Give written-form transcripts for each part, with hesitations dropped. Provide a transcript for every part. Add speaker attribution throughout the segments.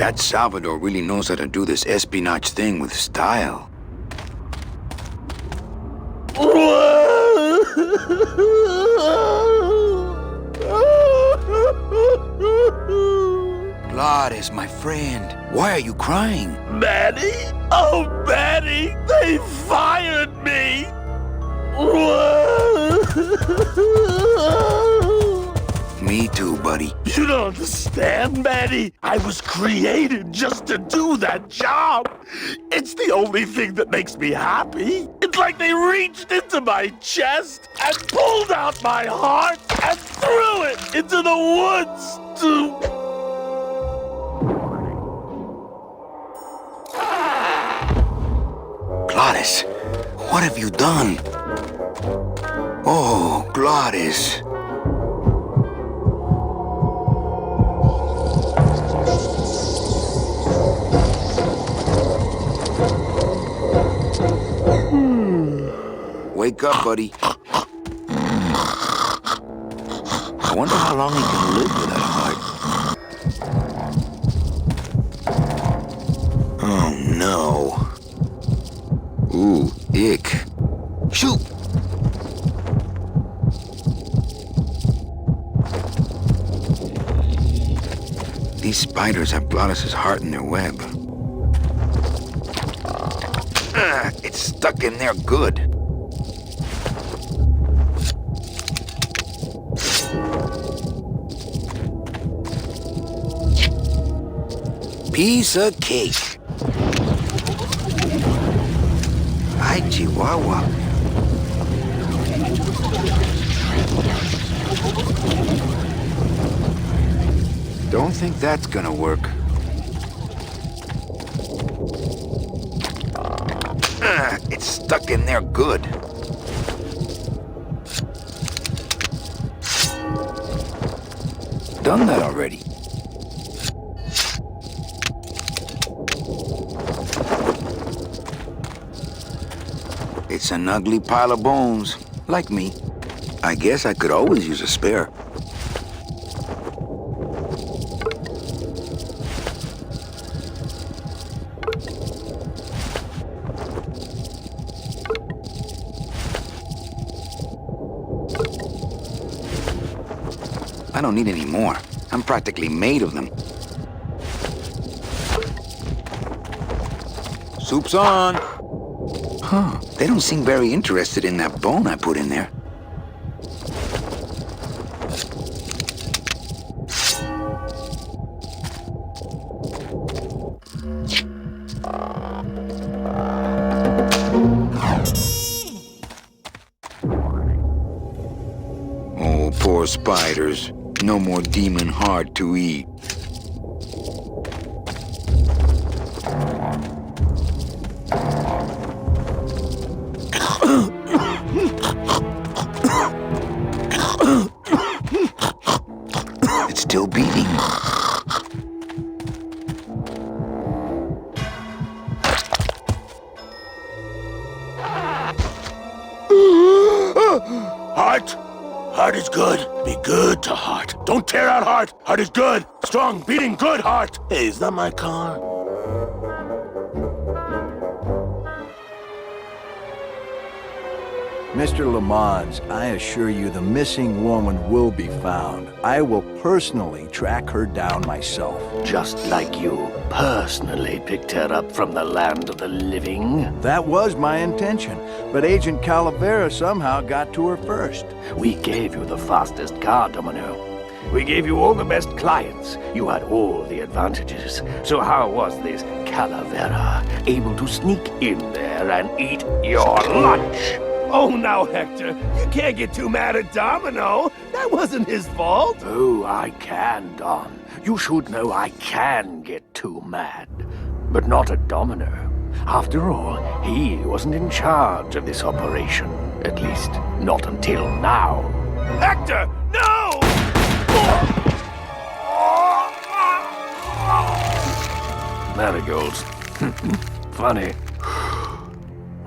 Speaker 1: That Salvador really knows how to do this espionage thing with style. Gladys, my friend, why are you crying?
Speaker 2: Manny? Oh, Manny! They fired me!
Speaker 1: Me too, buddy.
Speaker 2: You don't understand, Manny. I was created just to do that job. It's the only thing that makes me happy. It's like they reached into my chest and pulled out my heart and threw it into the woods to...
Speaker 1: Gladys, what have you done? Oh, Gladys. Wake up, buddy. I wonder how long he can live without a heart. Oh, no. Ooh, ick. Shoot! These spiders have Gladys' heart in their web. It's stuck in there good. Piece of cake. Hi, Chihuahua. Don't think that's gonna work. It's stuck in there good. Done that already. It's an ugly pile of bones, like me. I guess I could always use a spare. I don't need any more. I'm practically made of them. Soup's on! Huh, they don't seem very interested in that bone I put in there. Oh, poor spiders. No more demon heart to eat. It's still beating.
Speaker 2: Heart? Heart is good. Be good to heart. Don't tear out heart. Heart is good. Strong, beating, good heart. Hey, is that my car?
Speaker 3: Mr. Lamont, I assure you the missing woman will be found. I will personally track her down myself.
Speaker 2: Just like you personally picked her up from the land of the living.
Speaker 3: That was my intention, but Agent Calavera somehow got to her first.
Speaker 2: We gave you the fastest car, Domino. We gave you all the best clients. You had all the advantages. So how was this Calavera able to sneak in there and eat your lunch? Oh, now, Hector, you can't get too mad at Domino. That wasn't his fault. Oh, I can, Don. You should know I can get too mad. But not at Domino. After all, he wasn't in charge of this operation. At least, not until now. Hector, no! Marigolds. Funny.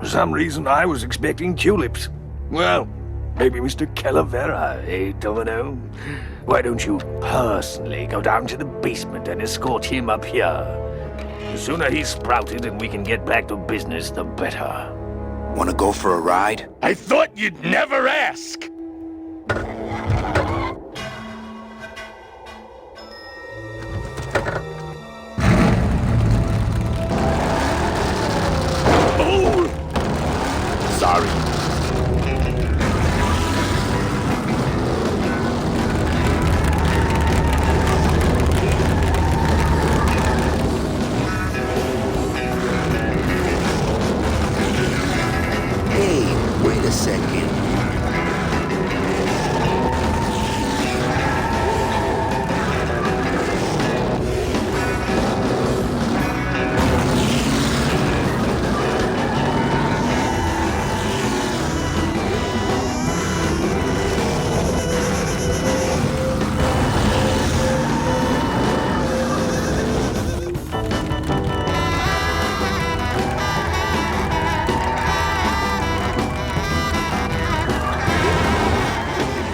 Speaker 2: For some reason, I was expecting tulips. Well, Maybe Mr. Calavera, eh, Domino? Why don't you personally go down to the basement and escort him up here? The sooner he's sprouted and we can get back to business, the better.
Speaker 1: Wanna go for a ride?
Speaker 4: I thought you'd never ask! Oh! Sorry.
Speaker 1: Hey, wait a second.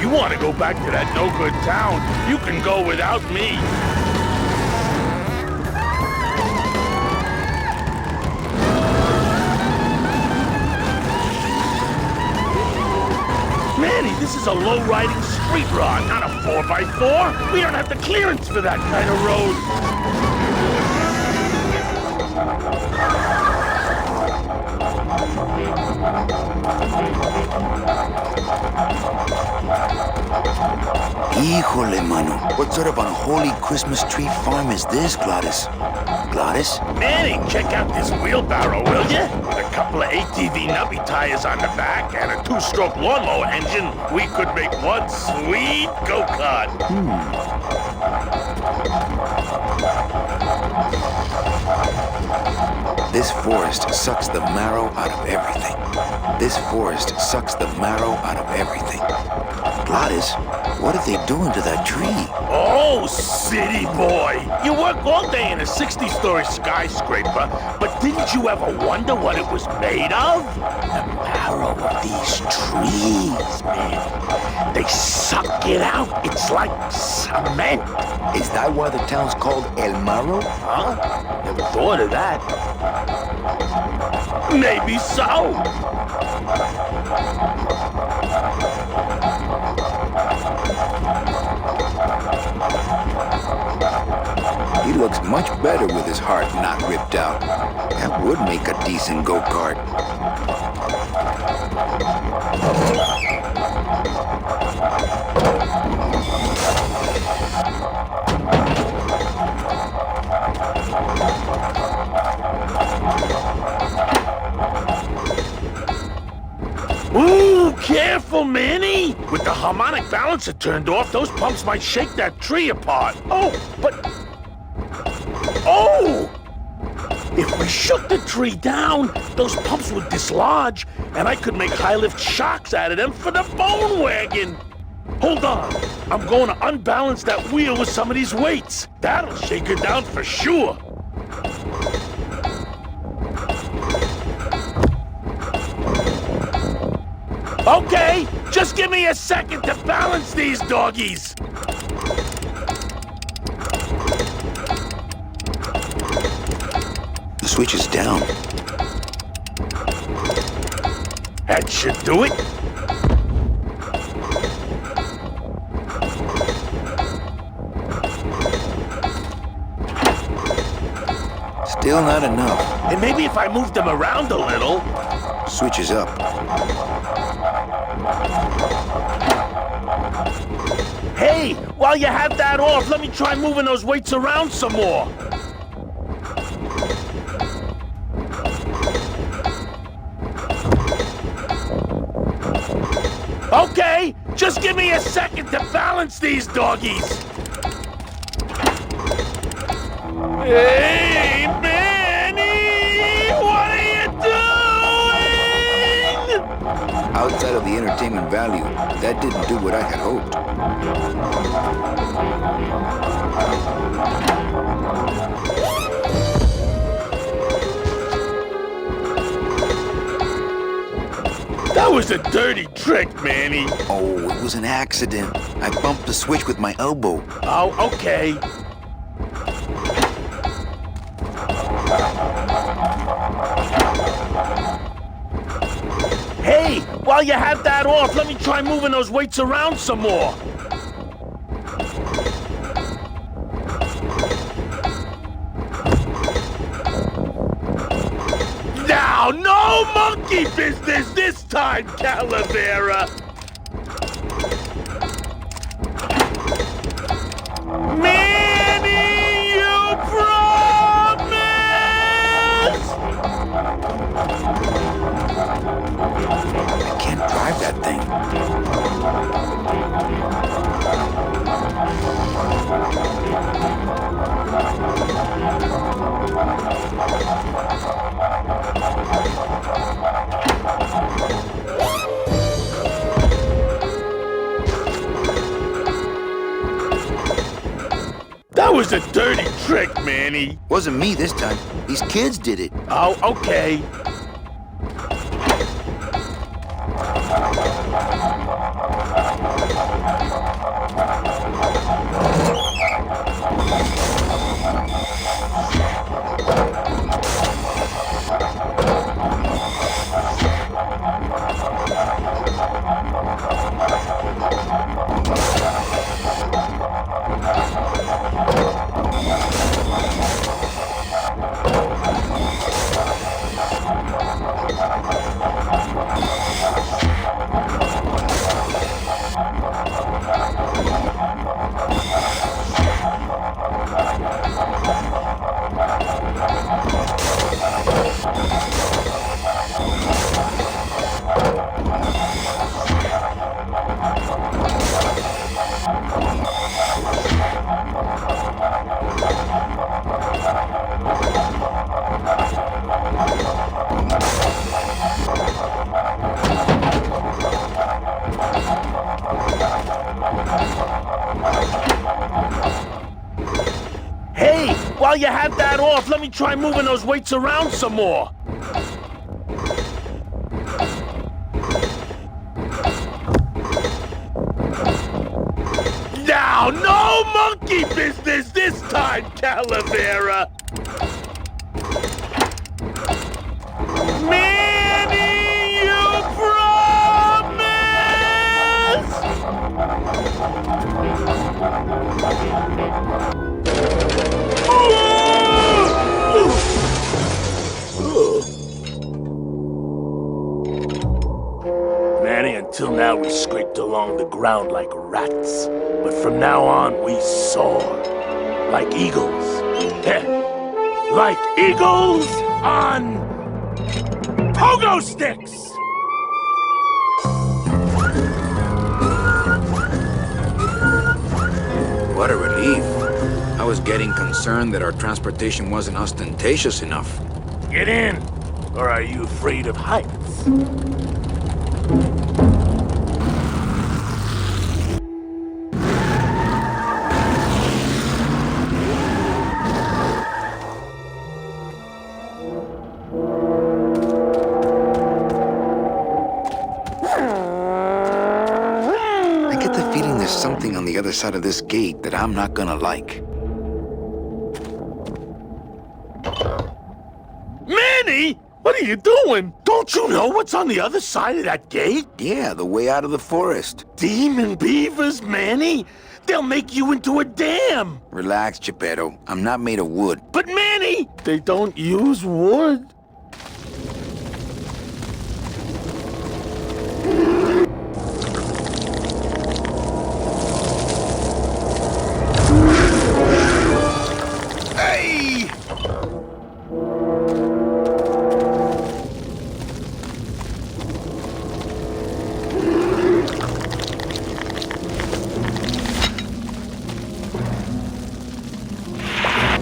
Speaker 4: You want to go back to that no-good town, you can go without me. Manny, this is a low-riding street rod, not a 4x4. We don't have the clearance for that kind of road.
Speaker 1: Híjole, mano. What sort of unholy Christmas tree farm is this, Gladys? Gladys?
Speaker 4: Manny, check out this wheelbarrow, will ya? With a couple of ATV nubby tires on the back and a two-stroke lawnmower engine, we could make one sweet go-kart.
Speaker 1: This forest sucks the marrow out of everything. This forest sucks the marrow out of everything. Gladys, what are they doing to that tree?
Speaker 4: Oh, city boy! You work all day in a 60-story skyscraper, but didn't you ever wonder what it was made of? The marrow of these trees, man. They suck it out. It's like cement.
Speaker 1: Is that why the town's called El Marro?
Speaker 4: Huh? Never thought of that. Maybe so.
Speaker 1: He looks much better with his heart not ripped out. That would make a decent go-kart.
Speaker 4: Ooh, careful, Manny! With the harmonic balancer turned off, those pumps might shake that tree apart. Oh, but... Oh! If we shook the tree down, those pumps would dislodge, and I could make high-lift shocks out of them for the bone wagon. Hold on. I'm going to unbalance that wheel with some of these weights. That'll shake her down for sure. Okay, just give me a second to balance these doggies.
Speaker 1: The switch is down.
Speaker 4: That should do it.
Speaker 1: Still not enough.
Speaker 4: And maybe if I moved them around a little.
Speaker 1: Switch is up.
Speaker 4: Hey, while you have that off, let me try moving those weights around some more. Okay, just give me a second to balance these doggies. Hey, Manny! What are you doing?
Speaker 1: Outside of the entertainment value, that didn't do what I had hoped.
Speaker 4: That was a dirty trick, Manny.
Speaker 1: Oh, it was an accident. I bumped the switch with my elbow.
Speaker 4: Oh, okay. Hey, while you have that off, let me try moving those weights around some more. Now, no monkey business this time, Calavera! Manny, you promise!
Speaker 1: I can't drive that thing.
Speaker 4: That was a dirty trick, Manny.
Speaker 1: Wasn't me this time. These kids did it.
Speaker 4: Oh, okay. Hey, while you have that off, let me try moving those weights around some more. Now, no monkey business this time, Calavera! Manny, you Manny, until now we scraped along the ground like rats. But from now on, we soar. Like eagles. Heh. Like eagles on pogo sticks!
Speaker 1: What a relief. I was getting concerned that our transportation wasn't ostentatious enough.
Speaker 4: Get in! Or are you afraid of heights?
Speaker 1: I get the feeling there's something on the other side of this gate that I'm not gonna like.
Speaker 4: Manny! What are you doing? Don't you know what's on the other side of that gate?
Speaker 1: Yeah, the way out of the forest.
Speaker 4: Demon beavers, Manny! They'll make you into a dam!
Speaker 1: Relax, Geppetto. I'm not made of wood.
Speaker 4: But Manny! They don't use wood.
Speaker 1: Hey!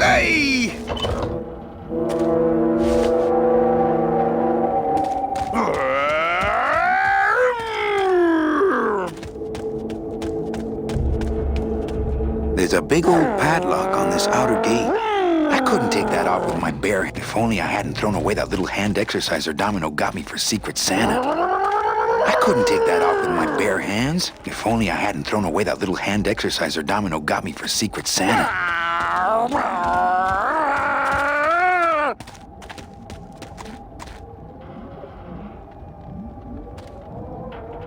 Speaker 1: Hey! There's a big old padlock on this outer gate. I couldn't take that off with my bare hand. If only I hadn't thrown away that little hand exerciser Domino got me for Secret Santa. I couldn't take that off with my bare hands. If only I hadn't thrown away that little hand exerciser Domino got me for Secret Santa.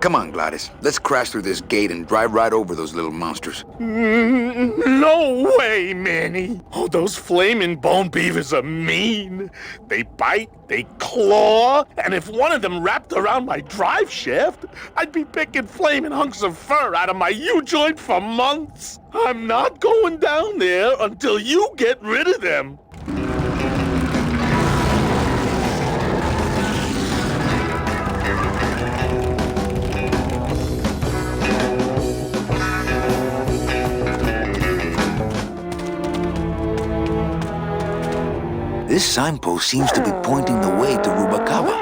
Speaker 1: Come on, Gladys. Let's crash through this gate and drive right over those little monsters.
Speaker 4: No way, Manny. Oh, those flaming bone beavers are mean. They bite, they claw, and if one of them wrapped around my drive shaft, I'd be picking flaming hunks of fur out of my U-joint for months. I'm not going down there until you get rid of them.
Speaker 1: This signpost seems to be pointing the way to Rubacava.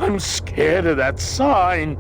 Speaker 4: I'm scared of that sign.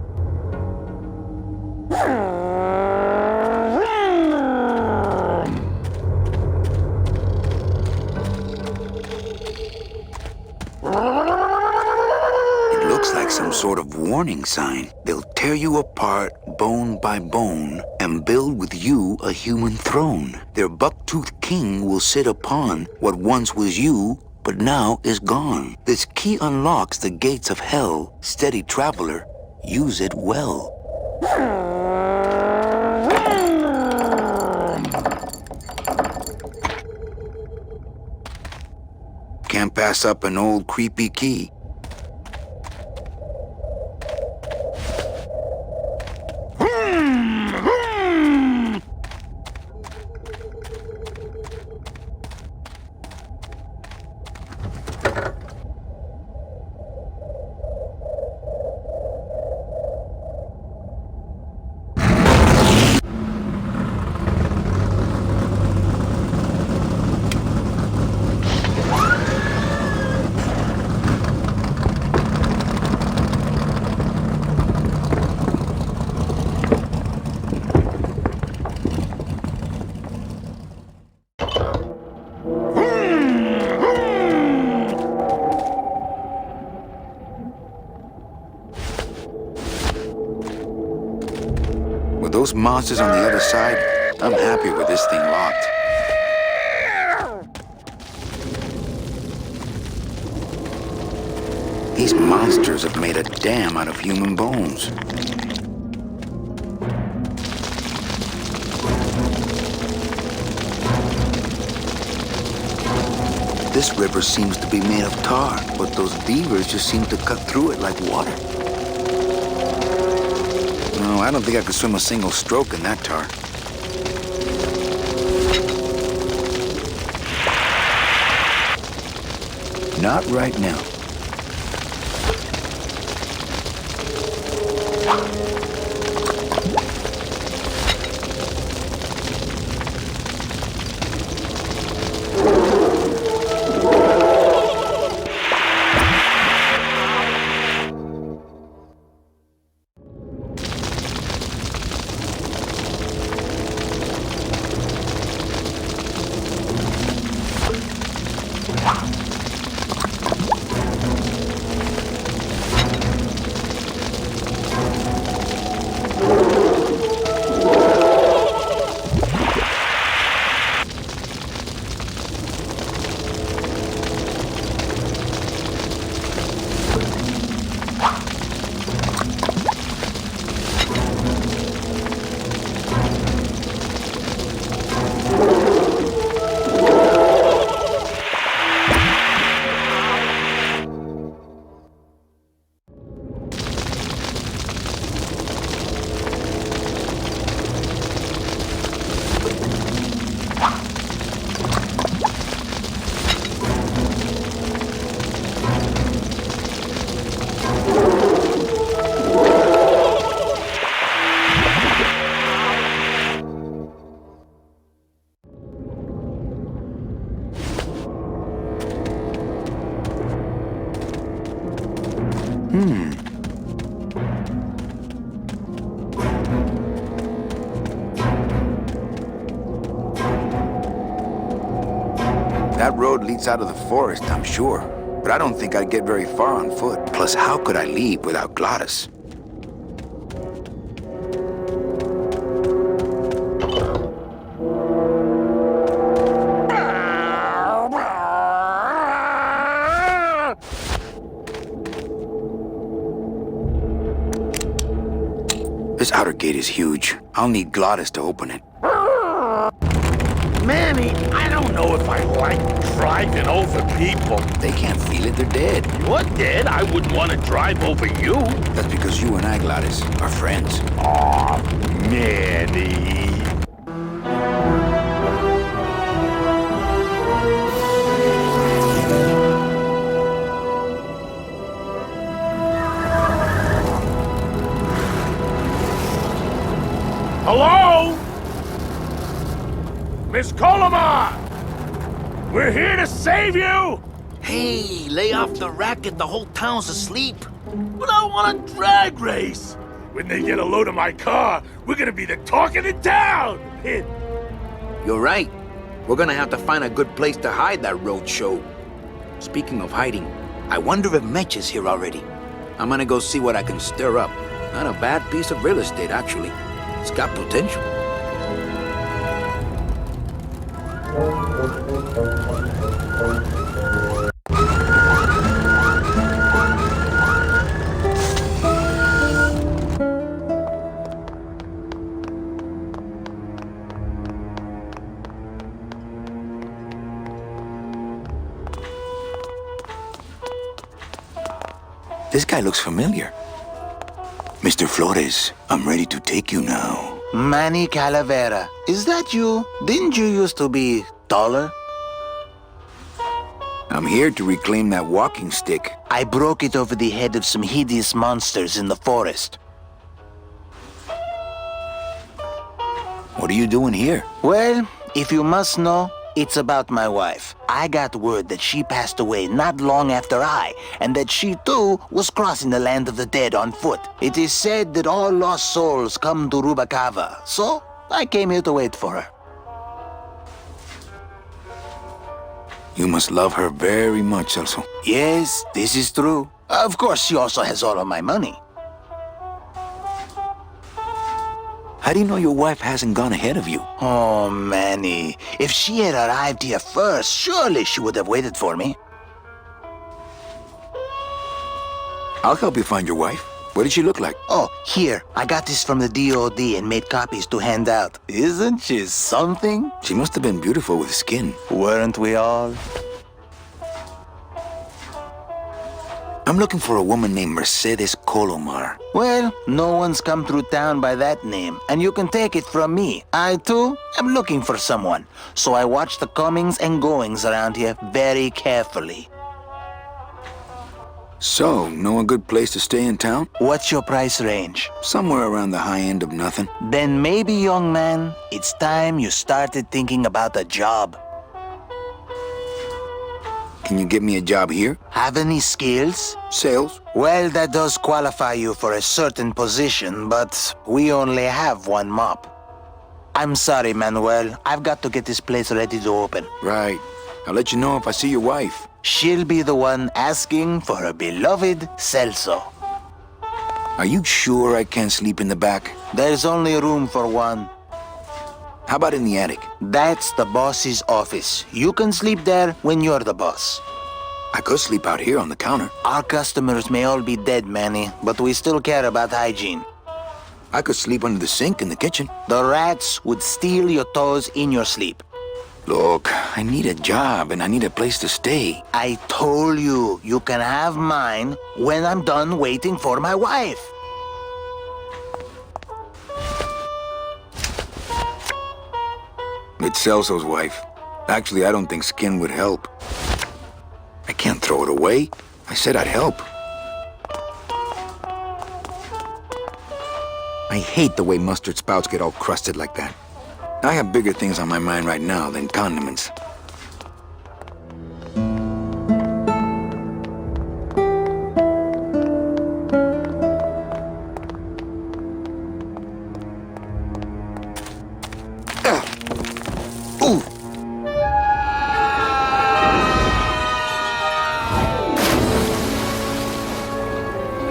Speaker 1: It looks like some sort of warning sign. They'll tear you apart bone by bone and build with you a human throne. Their buck-toothed king will sit upon what once was you, but now is gone. This key unlocks the gates of hell. Steady traveler, use it well. Can't pass up an old creepy key. With those monsters on the other side, I'm happy with this thing locked. These monsters have made a dam out of human bones. this river seems to be made of tar, but those beavers just seem to cut through it like water. No, I don't think I could swim a single stroke in that tar. Not right now. That road leads out of the forest, I'm sure. But I don't think I'd get very far on foot. Plus, how could I leave without Gladys? This outer gate is huge. I'll need Gladys to open it.
Speaker 4: Manny, I don't know if I like driving over people.
Speaker 1: They can't feel it, they're dead.
Speaker 4: You're dead. I wouldn't want to drive over you.
Speaker 1: That's because you and I, Gladys, are friends.
Speaker 4: Aw, Manny. Hello? Miss Colomar! We're here to save you!
Speaker 5: Hey, lay off the racket, the whole town's asleep.
Speaker 4: But I want a drag race! When they get a load of my car, we're gonna be the talk of the town!
Speaker 1: You're right. We're gonna have to find a good place to hide that road show. Speaking of hiding, I wonder if Mitch is here already. I'm gonna go see what I can stir up. Not a bad piece of real estate, actually. It's got potential. This guy looks familiar. Mr. Flores, I'm ready to take you now.
Speaker 6: Manny Calavera, is that you? Didn't you used to be taller?
Speaker 1: I'm here to reclaim that walking stick.
Speaker 6: I broke it over the head of some hideous monsters in the forest.
Speaker 1: What are you doing here?
Speaker 6: Well, if you must know, it's about my wife. I got word that she passed away not long after I, and that she too was crossing the land of the dead on foot. It is said that all lost souls come to Rubacava, so I came here to wait for her.
Speaker 1: You must love her very much, Celso.
Speaker 6: Yes, this is true. Of course, she also has all of my money.
Speaker 1: How do you know your wife hasn't gone ahead of you?
Speaker 6: Oh, Manny, if she had arrived here first, surely she would have waited for me.
Speaker 1: I'll help you find your wife. What did she look like?
Speaker 6: Oh, here, I got this from the DOD and made copies to hand out. Isn't she something?
Speaker 1: She must have been beautiful with skin.
Speaker 6: Weren't we all?
Speaker 1: I'm looking for a woman named Mercedes Colomar.
Speaker 6: Well, no one's come through town by that name, and you can take it from me. I, too, am looking for someone, so I watch the comings and goings around here very carefully.
Speaker 1: So, know a good place to stay in town?
Speaker 6: What's your price range?
Speaker 1: Somewhere around the high end of nothing.
Speaker 6: Then maybe, young man, it's time you started thinking about a job.
Speaker 1: Can you get me a job here?
Speaker 6: Have any skills?
Speaker 1: Sales?
Speaker 6: Well, that does qualify you for a certain position, but we only have one mop. I'm sorry, Manuel. I've got to get this place ready to open.
Speaker 1: Right. I'll let you know if I see your wife.
Speaker 6: She'll be the one asking for her beloved Celso.
Speaker 1: Are you sure I can't sleep in the back?
Speaker 6: There's only room for one.
Speaker 1: How about in the attic?
Speaker 6: That's the boss's office. You can sleep there when you're the boss.
Speaker 1: I could sleep out here on the counter.
Speaker 6: Our customers may all be dead, Manny, but we still care about hygiene.
Speaker 1: I could sleep under the sink in the kitchen.
Speaker 6: The rats would steal your toes in your sleep.
Speaker 1: Look, I need a job and I need a place to stay.
Speaker 6: I told you, you can have mine when I'm done waiting for my wife.
Speaker 1: It's Celso's wife. Actually, I don't think skin would help. I can't throw it away. I said I'd help. I hate the way mustard spouts get all crusted like that. I have bigger things on my mind right now than condiments. Ooh!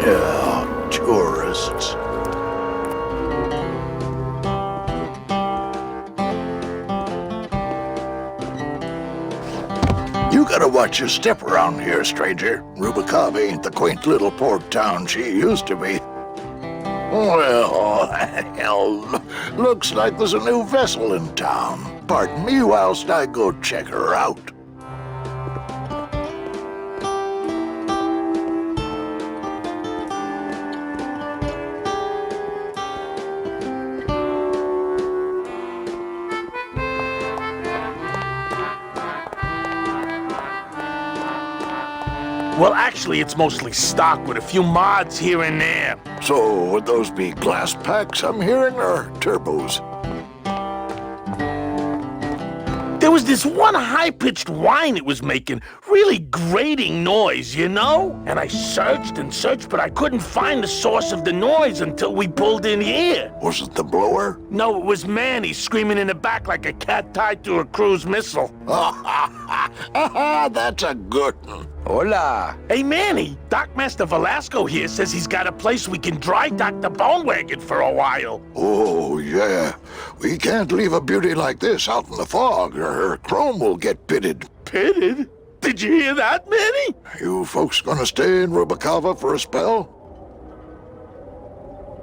Speaker 4: Yeah, tourists. You gotta watch your step around here, stranger. Rubicava ain't the quaint little port town she used to be. Well, hell, looks like there's a new vessel in town. Pardon me whilst I go check her out.
Speaker 7: Well, actually, it's mostly stock with a few mods here and there.
Speaker 4: So, would those be glass packs I'm hearing, or turbos?
Speaker 7: There was this one high-pitched whine it was making, really grating noise, you know? And I searched and searched, but I couldn't find the source of the noise until we pulled in here.
Speaker 4: Was it the blower?
Speaker 7: No, it was Manny screaming in the back like a cat tied to a cruise missile.
Speaker 4: That's a good one.
Speaker 1: Hola!
Speaker 7: Hey, Manny, Dockmaster Velasco here says he's got a place we can dry dock the bone wagon for a while.
Speaker 4: Oh, yeah. We can't leave a beauty like this out in the fog, or her chrome will get pitted.
Speaker 7: Pitted? Did you hear that, Manny?
Speaker 4: You folks gonna stay in Rubicava for a spell?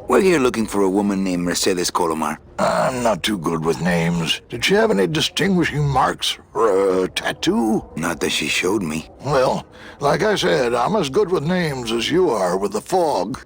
Speaker 1: We're here looking for a woman named Mercedes Colomar.
Speaker 4: I'm not too good with names. Did she have any distinguishing marks or a tattoo?
Speaker 1: Not that she showed me.
Speaker 4: Well, like I said, I'm as good with names as you are with the fog.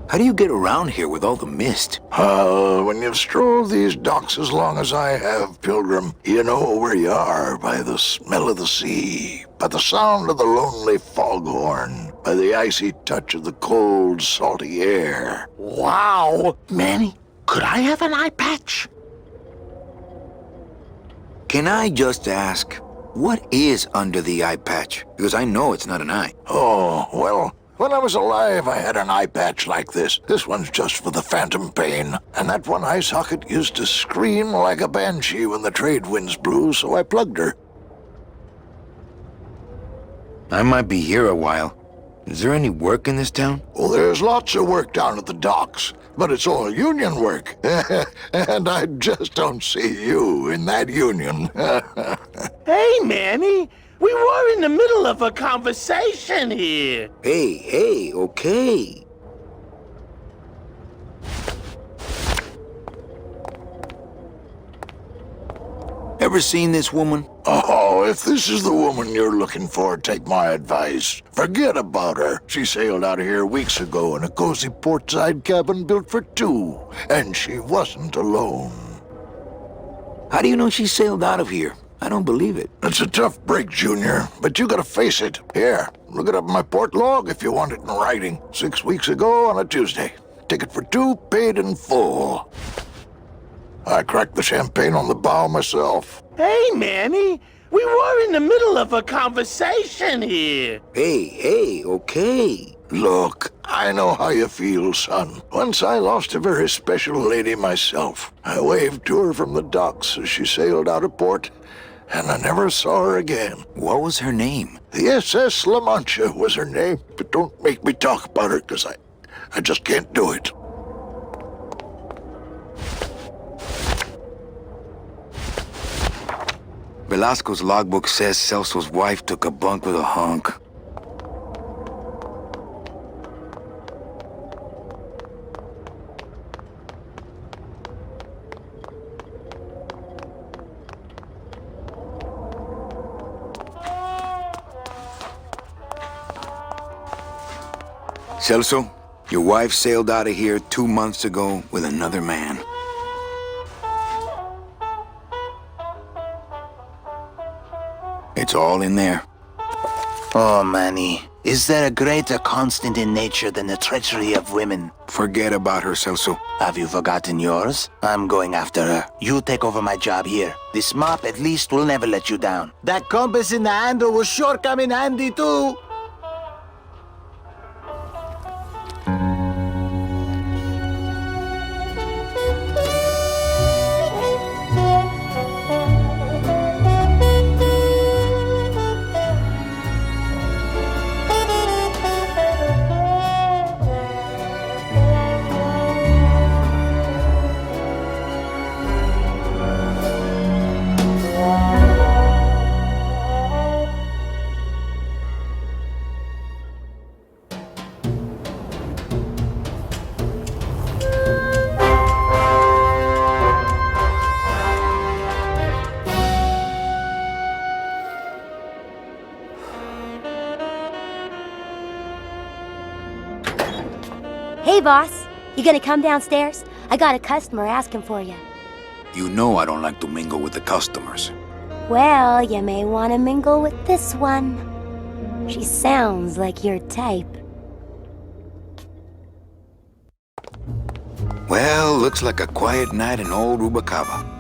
Speaker 1: How do you get around here with all the mist?
Speaker 4: When you've strolled these docks as long as I have, Pilgrim, you know where you are by the smell of the sea, by the sound of the lonely foghorn, by the icy touch of the cold, salty air.
Speaker 7: Wow. Manny, could I have an eye patch?
Speaker 1: Can I just ask, what is under the eye patch? Because I know it's not an eye.
Speaker 4: Oh, well, when I was alive, I had an eye patch like this. This one's just for the phantom pain. And that one eye socket used to scream like a banshee when the trade winds blew, so I plugged her.
Speaker 1: I might be here a while. Is there any work in this town?
Speaker 4: Well, there's lots of work down at the docks, but it's all union work. And I just don't see you in that union.
Speaker 7: Hey, Manny. We were in the middle of a conversation here.
Speaker 1: Hey, okay. Ever seen this woman?
Speaker 8: Oh, if this is the woman you're looking for, take my advice. Forget about her. She sailed out of here weeks ago in a cozy portside cabin built for two, and she wasn't alone.
Speaker 1: How do you know she sailed out of here? I don't believe it.
Speaker 8: It's a tough break, Junior, but you gotta face it. Here, look it up in my port log if you want it in writing. 6 weeks ago on a Tuesday. Ticket for two, paid in full. I cracked the champagne on the bow myself.
Speaker 7: Hey, Manny, we were in the middle of a conversation here.
Speaker 1: Hey, okay.
Speaker 8: Look, I know how you feel, son. Once I lost a very special lady myself. I waved to her from the docks as she sailed out of port, and I never saw her again.
Speaker 1: What was her name?
Speaker 8: The SS La Mancha was her name, but don't make me talk about her, because I just can't do it.
Speaker 1: Velasco's logbook says Celso's wife took a bunk with a hunk. Celso, your wife sailed out of here 2 months ago with another man. It's all in there.
Speaker 6: Oh, Manny, is there a greater constant in nature than the treachery of women?
Speaker 1: Forget about her, Celso.
Speaker 6: Have you forgotten yours? I'm going after her. You take over my job here. This mop at least will never let you down. That compass in the handle will sure come in handy too.
Speaker 9: Hey, boss. You gonna come downstairs? I got a customer asking for you.
Speaker 1: You know I don't like to mingle with the customers.
Speaker 9: Well, you may want to mingle with this one. She sounds like your type.
Speaker 1: Well, looks like a quiet night in old Rubacava.